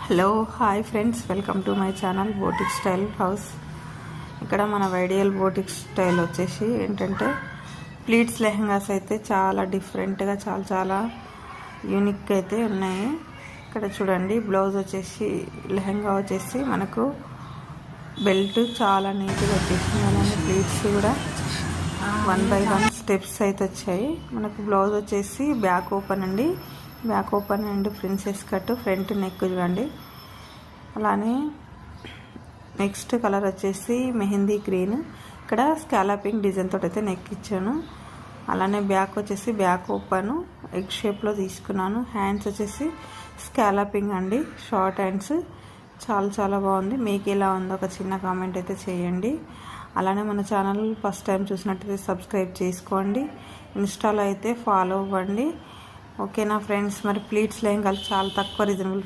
Hello hi friends, welcome to my channel boutique style house. ఇక్కడ మన ideal boutique style వచ్చేసి ఏంటంటే pleats lehengas అయితే చాలా డిఫరెంట్గా చాలా యూనిక్ అయితే ఉన్నాయి. ఇక్కడ చూడండి, బ్లౌజ్ వచ్చేసి లెహంగా వచ్చేసి మనకు బెల్ట్ చాలా నీట్గా వచ్చేసింది. అలానే ప్లీట్స్ కూడా 1 by 1 స్టెప్స్ అయితే వచ్చాయి. మనకు బ్లౌజ్ వచ్చేసి బ్యాక్ ఓపెన్ అండి, back open and princess cut, front neck చూడండి. అలానే నెక్స్ట్ కలర్ వచ్చేసి మెహందీ గ్రీన్. ఇక్కడ స్కాలపింగ్ డిజైన్ తోటి అయితే నెక్ ఇచ్చాను. అలానే బ్యాక్ వచ్చేసి బ్యాక్ ఓపెన్ ఎగ్ షేప్లో తీసుకున్నాను. హ్యాండ్స్ వచ్చేసి స్కాలపింగ్ అండి, షార్ట్ హ్యాండ్స్. చాలా బాగుంది. మీకు ఎలా ఉందో ఒక చిన్న కామెంట్ అయితే చేయండి. అలానే మన ఛానల్ ఫస్ట్ టైం చూసినట్టయితే సబ్స్క్రైబ్ చేసుకోండి, ఇన్స్టాలో అయితే ఫాలో అవ్వండి. ఓకేనా ఫ్రెండ్స్? మరి ప్లీట్స్ లెహంగాలు చాలా తక్కువ రీజనబుల్